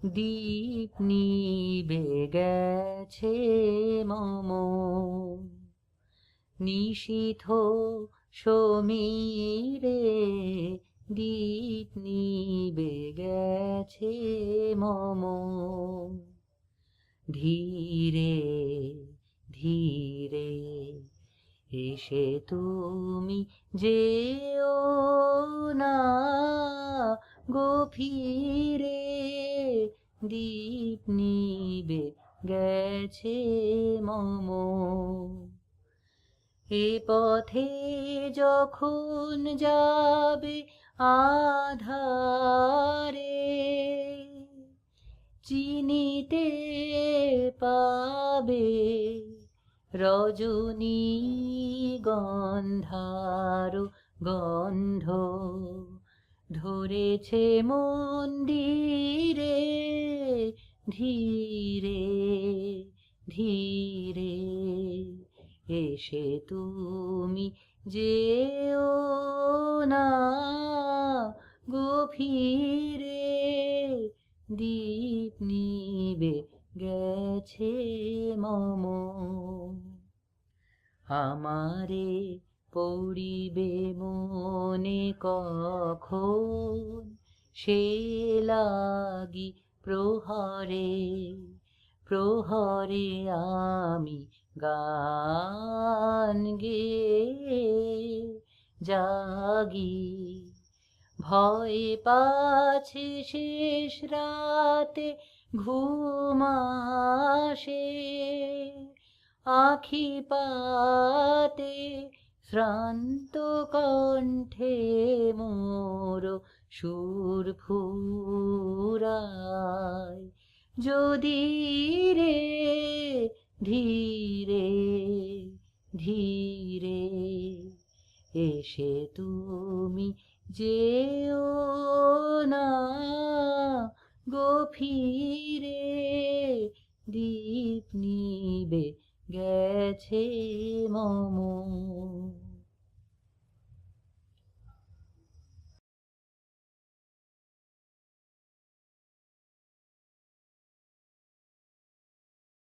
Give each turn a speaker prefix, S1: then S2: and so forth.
S1: দীপ নিবে গেছে মম। নিশীথ সমীরে দীপ নিবে গেছে মম। ধীরে ধীরে এসে তুমি যেও না গো ফিরে, দীপ নিবে গেছে মম। এ পথে যখন যাবে আধারে, চিনিতে পাবে রজনী গন্ধার গন্ধ। ধরেছে মন্দিরে ধীরে ধীরে এসে তুমি যেও না গো ফিরে, দীপ নিবে গেছে মম। আমারে পড়িবে মনে কখন, সে লাগি প্রহরে প্রহরে আমি গান গেয়ে জাগি। ভয় পাছে শেষ রাতে ঘুম আসে, আখি পাতে শ্রান্ত কণ্ঠে মোর সুর ফুরায়। যদি রে ধীরে ধীরে এসে তুমি যেও না গো ফিরে, দীপ নিবে গেছে মম।